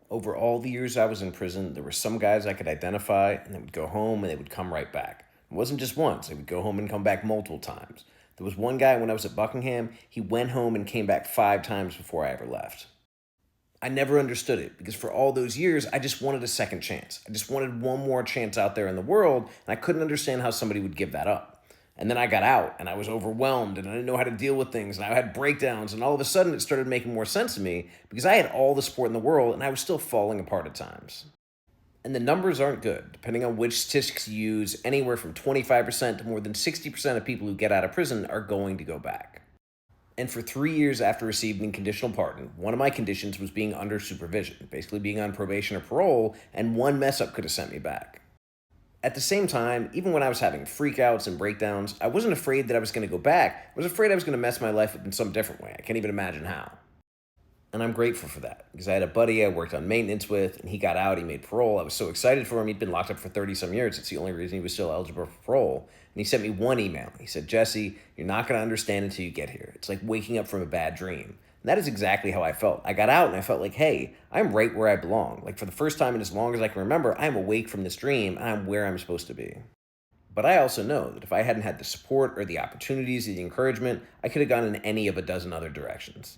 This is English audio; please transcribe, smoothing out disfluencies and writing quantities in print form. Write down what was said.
Over all the years I was in prison, there were some guys I could identify, and they would go home and they would come right back. It wasn't just once, they would go home and come back multiple times. There was one guy when I was at Buckingham, he went home and came back 5 times before I ever left. I never understood it because for all those years, I just wanted a second chance. I just wanted one more chance out there in the world, and I couldn't understand how somebody would give that up. And then I got out and I was overwhelmed and I didn't know how to deal with things and I had breakdowns, and all of a sudden it started making more sense to me because I had all the support in the world and I was still falling apart at times. And the numbers aren't good. Depending on which statistics you use, anywhere from 25% to more than 60% of people who get out of prison are going to go back. And for 3 years after receiving conditional pardon, one of my conditions was being under supervision, basically being on probation or parole, and one mess up could have sent me back. At the same time, even when I was having freakouts and breakdowns, I wasn't afraid that I was going to go back. I was afraid I was going to mess my life up in some different way. I can't even imagine how. And I'm grateful for that because I had a buddy I worked on maintenance with, and he got out, he made parole. I was so excited for him. He'd been locked up for 30 some years. It's the only reason he was still eligible for parole. And he sent me one email. He said, "Jesse, you're not going to understand until you get here. It's like waking up from a bad dream." And that is exactly how I felt. I got out and I felt like, hey, I'm right where I belong. Like for the first time in as long as I can remember, I'm awake from this dream and I'm where I'm supposed to be. But I also know that if I hadn't had the support or the opportunities or the encouragement, I could have gone in any of a dozen other directions.